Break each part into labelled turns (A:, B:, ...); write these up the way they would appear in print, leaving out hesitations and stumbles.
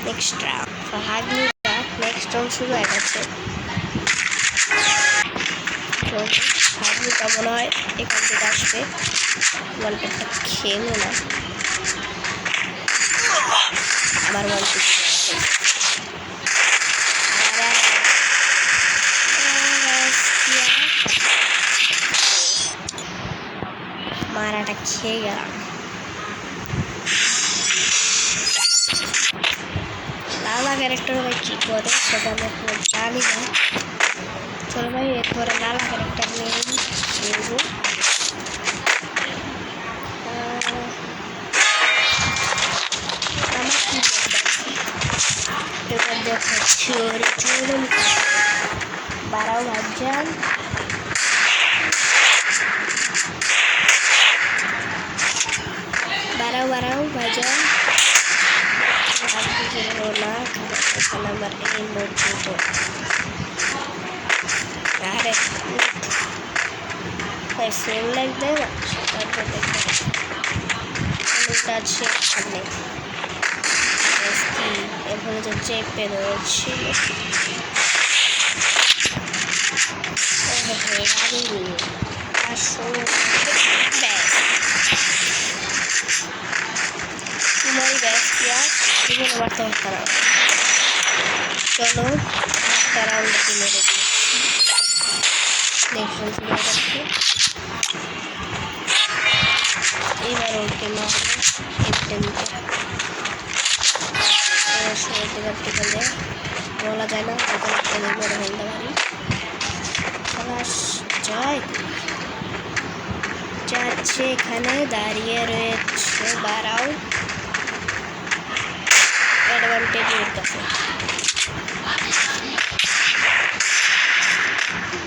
A: Next round হাগনিটা next round শুরু হয়ে গেছে। তো হাগনিটা মনে হয় এখান থেকে আসবে, ওয়ালপেটটা খেলো না আবার ওয়ালপেট মারাটা খেয়ে গেলাম। লালা ক্যারেক্টার ভাই কী করে সেটা আমি এখন জানি না। চলো ভাই এরপরে লালা ক্যারেক্টার নিয়ে খেলবো। আমার কি এবার দেখাচ্ছি ওর চুল বাড়াও ভাবজান। বাড়াও ভাইজান না আমার এই মজুদ আরে ফ্রেম লাইক দেয় না সেটা আছে এখানে এভাবে যে চেপে রয়েছে तुम्हारी बहस किया तुझे वार्ता करा। चलो राउंड की मेरे এবার ওকে মারবো বলা যায় না বলে ফেলতে পারি। জয় যাচ্ছে এখানে দাঁড়িয়ে রয়েছে বাড়াও অ্যাডভান্টেজ এর কাছে।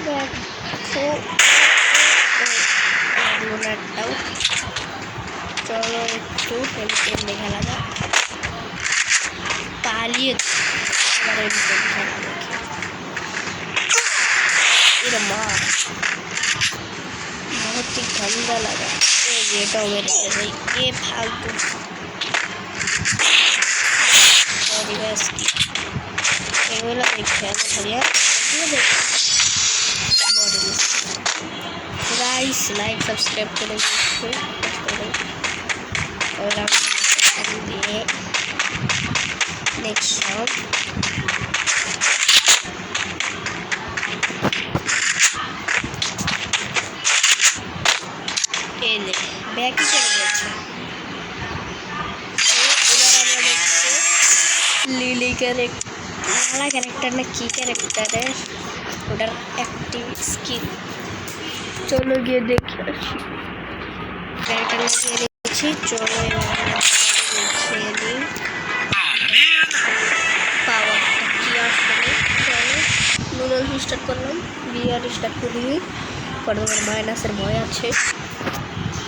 A: দেখো চলো একটু টেনে খেলা যাক পালিয়ে খেলা দেখি এর মা बहुत ही गंदा लगा ये मेरे ये फालतू एगुलो देखते गाइस लाइक सब्सक्राइब करें और नेक्स्ट शॉट ব্যাক চলে গেছে। এবার আমরা দেখছি লিলি লালা ক্যারেক্টার না কি ক্যারেক্টারে ওটার অ্যাক্টিভ স্কিল। চলো গিয়ে দেখে আসি ক্যারেক্টার লাগিয়ে রেখেছি। চলো এবার দেখিয়ে দিই পাওয়ারটা কী আসলে। চলো নুডলস স্টার্ট করলাম, বিয়ার স্টার্ট করি পরে মাইনাসের ভয় আছে।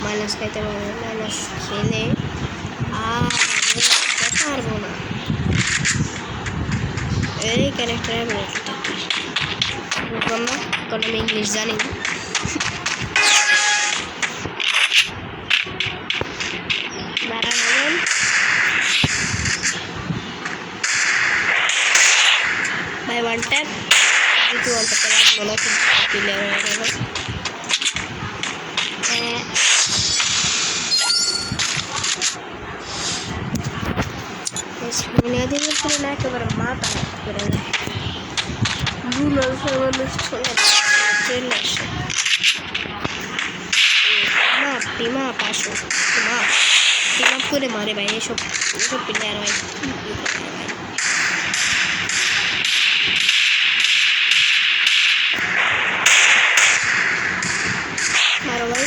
A: মাইনাস খাইতে পারবো, মাইনাস খেলে আর পারবো না। এই ক্যারেক্টারের বুঝলাম না কারণ আমি ইংলিশ জানি না। ভাই ওয়ান ট্যাপ দ্বিতীয় ওয়ান ট্যাপে লাগবো না, কিন্তু ক্লিয়ার হয়ে গেল। দিনের তুলনা একেবারে মাথা করে দেয়। মানুষ চলে আসে টিমা পাশো টিম আপ করে মারে ভাই। এসব প্লেয়ার ভাই মারো ভাই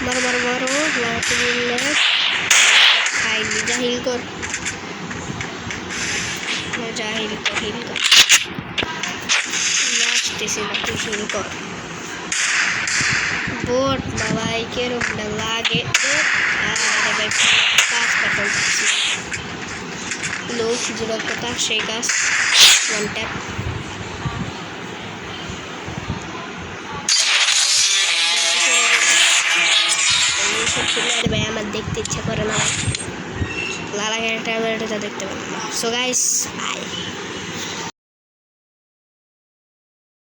A: মারো মারো মারো খাইনি যা হিল কর যা হিল কর লাস্ট এসে তুই হিল কর। বোট বাবাই কিরকম লাগে আরে ভাই কাজ করতে লোক জীবন কথা সেই কাজ ওয়ান ট্যাপ ভাই আমার দেখতে ইচ্ছা করে না লালা ক্যারেক্টার দেখতে পারি না সো গাইস বাই